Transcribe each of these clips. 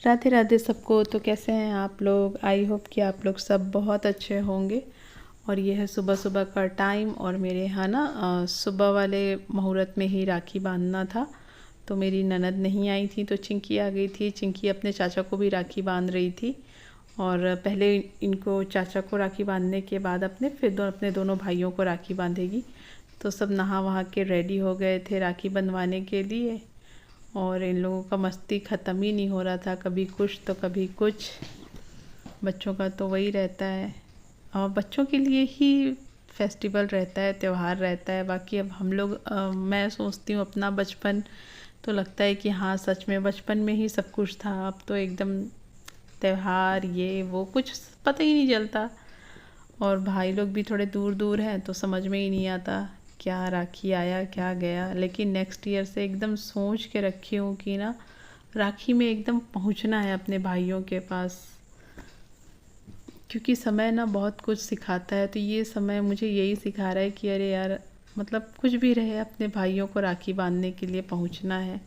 राधे राधे सबको। तो कैसे हैं आप लोग? आई होप कि आप लोग सब बहुत अच्छे होंगे। और ये है सुबह सुबह का टाइम और मेरे यहाँ ना सुबह वाले मुहूर्त में ही राखी बांधना था। तो मेरी ननद नहीं आई थी तो चिंकी आ गई थी। चिंकी अपने चाचा को भी राखी बांध रही थी और पहले इनको चाचा को राखी बांधने के बाद फिर अपने दोनों भाइयों को राखी बांधेगी। तो सब नहा वहा के रेडी हो गए थे राखी बंधवाने के लिए और इन लोगों का मस्ती ख़त्म ही नहीं हो रहा था, कभी कुछ तो कभी कुछ। बच्चों का तो वही रहता है और बच्चों के लिए ही फेस्टिवल रहता है, त्यौहार रहता है। बाकी अब हम लोग मैं सोचती हूँ अपना बचपन, तो लगता है कि हाँ सच में बचपन में ही सब कुछ था। अब तो एकदम त्यौहार ये वो कुछ पता ही नहीं चलता। और भाई लोग भी थोड़े दूर दूर हैं तो समझ में ही नहीं आता क्या राखी आया क्या गया। लेकिन नेक्स्ट ईयर से एकदम सोच के रखी हूँ कि ना राखी में एकदम पहुँचना है अपने भाइयों के पास, क्योंकि समय ना बहुत कुछ सिखाता है। तो ये समय मुझे यही सिखा रहा है कि अरे यार मतलब कुछ भी रहे अपने भाइयों को राखी बांधने के लिए पहुँचना है।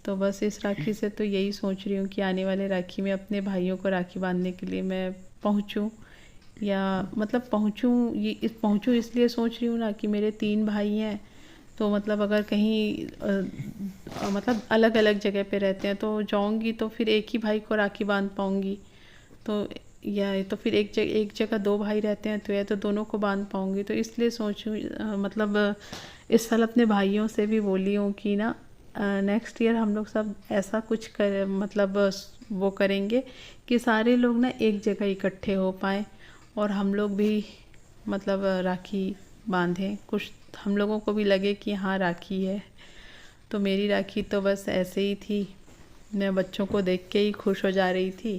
तो बस इस राखी से तो यही सोच रही हूँ कि आने वाले राखी में अपने भाइयों को राखी बांधने के लिए मैं पहुँचूँ, या मतलब पहुँचूँ इसलिए सोच रही हूँ ना कि मेरे 3 भाई हैं। तो मतलब अगर कहीं मतलब अलग अलग जगह पे रहते हैं तो जाऊँगी तो फिर एक ही भाई को राखी बांध पाऊँगी। तो या तो फिर एक जगह 2 भाई रहते हैं तो या तो दोनों को बांध पाऊँगी। तो इसलिए सोचूँ मतलब इस साल अपने भाइयों से भी बोली हूँ कि ना नेक्स्ट ईयर हम लोग सब ऐसा कुछ कर मतलब वो करेंगे कि सारे लोग ना एक जगह इकट्ठे हो पाएँ और हम लोग भी मतलब राखी बांधें, कुछ हम लोगों को भी लगे कि हाँ राखी है। तो मेरी राखी तो बस ऐसे ही थी, मैं बच्चों को देख के ही खुश हो जा रही थी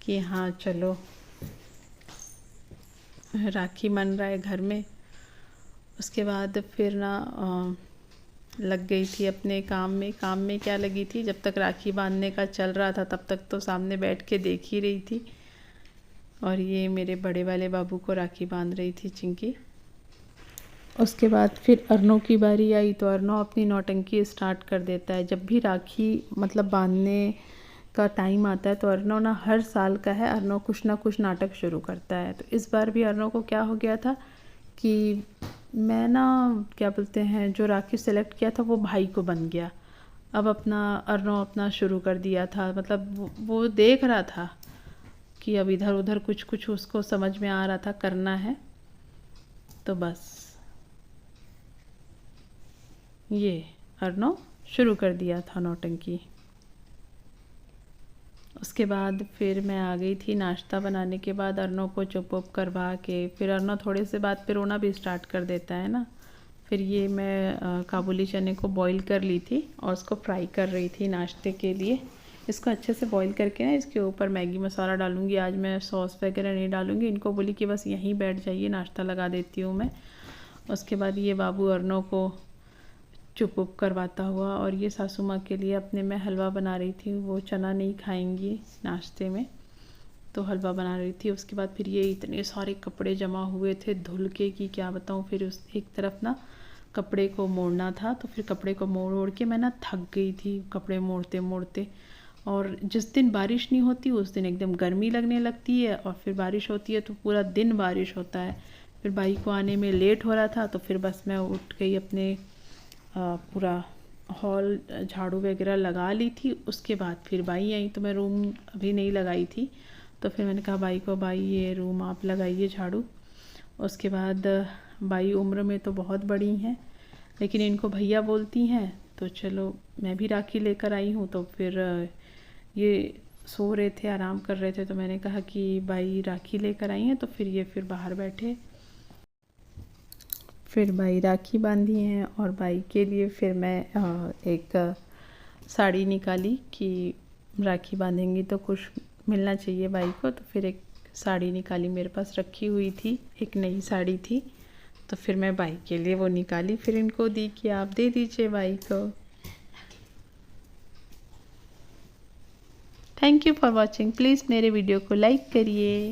कि हाँ चलो राखी बन रहा है घर में। उसके बाद फिर ना लग गई थी अपने काम में। काम में क्या लगी थी, जब तक राखी बांधने का चल रहा था तब तक तो सामने बैठ के देख ही रही थी। और ये मेरे बड़े वाले बाबू को राखी बांध रही थी चिंकी। उसके बाद फिर अर्नव की बारी आई तो अर्नव अपनी नौटंकी स्टार्ट कर देता है। जब भी राखी मतलब बांधने का टाइम आता है तो अर्नव ना हर साल का है, अर्नव कुछ ना कुछ नाटक शुरू करता है। तो इस बार भी अर्नव को क्या हो गया था कि मैं ना क्या बोलते हैं जो राखी सेलेक्ट किया था वो भाई को बन गया। अब अर्नव अपना शुरू कर दिया था, मतलब वो देख रहा था कि अब इधर उधर कुछ कुछ उसको समझ में आ रहा था करना है। तो बस ये अर्नव शुरू कर दिया था नौटंकी। उसके बाद फिर मैं आ गई थी नाश्ता बनाने के बाद। अर्नव को चुप वुप करवा के फिर अर्नव थोड़े से बाद फिर रोना भी स्टार्ट कर देता है ना। फिर ये मैं काबुली चने को बॉईल कर ली थी और उसको फ्राई कर रही थी नाश्ते के लिए। इसको अच्छे से बॉईल करके ना इसके ऊपर मैगी मसाला डालूँगी। आज मैं सॉस वगैरह नहीं डालूँगी। इनको बोली कि बस यहीं बैठ जाइए, नाश्ता लगा देती हूँ मैं। उसके बाद ये बाबू अर्नव को चुप उप करवाता हुआ और ये सासू माँ के लिए अपने मैं हलवा बना रही थी। वो चना नहीं खाएंगी नाश्ते में तो हलवा बना रही थी। उसके बाद फिर ये इतने सारे कपड़े जमा हुए थे धुल के कि क्या बताऊँ। फिर उस एक तरफ ना कपड़े को मोड़ना था तो फिर कपड़े को मोड़ के मैं ना थक गई थी कपड़े मोड़ते मोड़ते। और जिस दिन बारिश नहीं होती उस दिन एकदम गर्मी लगने लगती है और फिर बारिश होती है तो पूरा दिन बारिश होता है। फिर भाई को आने में लेट हो रहा था तो फिर बस मैं उठ गई, अपने पूरा हॉल झाड़ू वगैरह लगा ली थी। उसके बाद फिर बाई आई तो मैं रूम अभी नहीं लगाई थी तो फिर मैंने कहा बाई को, बाई ये रूम आप लगाइए झाड़ू। उसके बाद बाई उम्र में तो बहुत बड़ी हैं लेकिन इनको भैया बोलती हैं। तो चलो मैं भी राखी लेकर आई हूँ तो फिर ये सो रहे थे आराम कर रहे थे तो मैंने कहा कि बाई राखी लेकर आई हैं। तो फिर ये फिर बाहर बैठे, फिर बाई राखी बांधी हैं और बाई के लिए फिर मैं एक साड़ी निकाली कि राखी बांधेंगी तो कुछ मिलना चाहिए बाई को। तो फिर एक साड़ी निकाली, मेरे पास रखी हुई थी, एक नई साड़ी थी तो फिर मैं बाई के लिए वो निकाली, फिर इनको दी कि आप दे दीजिए बाई को। Thank you for watching. Please मेरे वीडियो को लाइक करिए।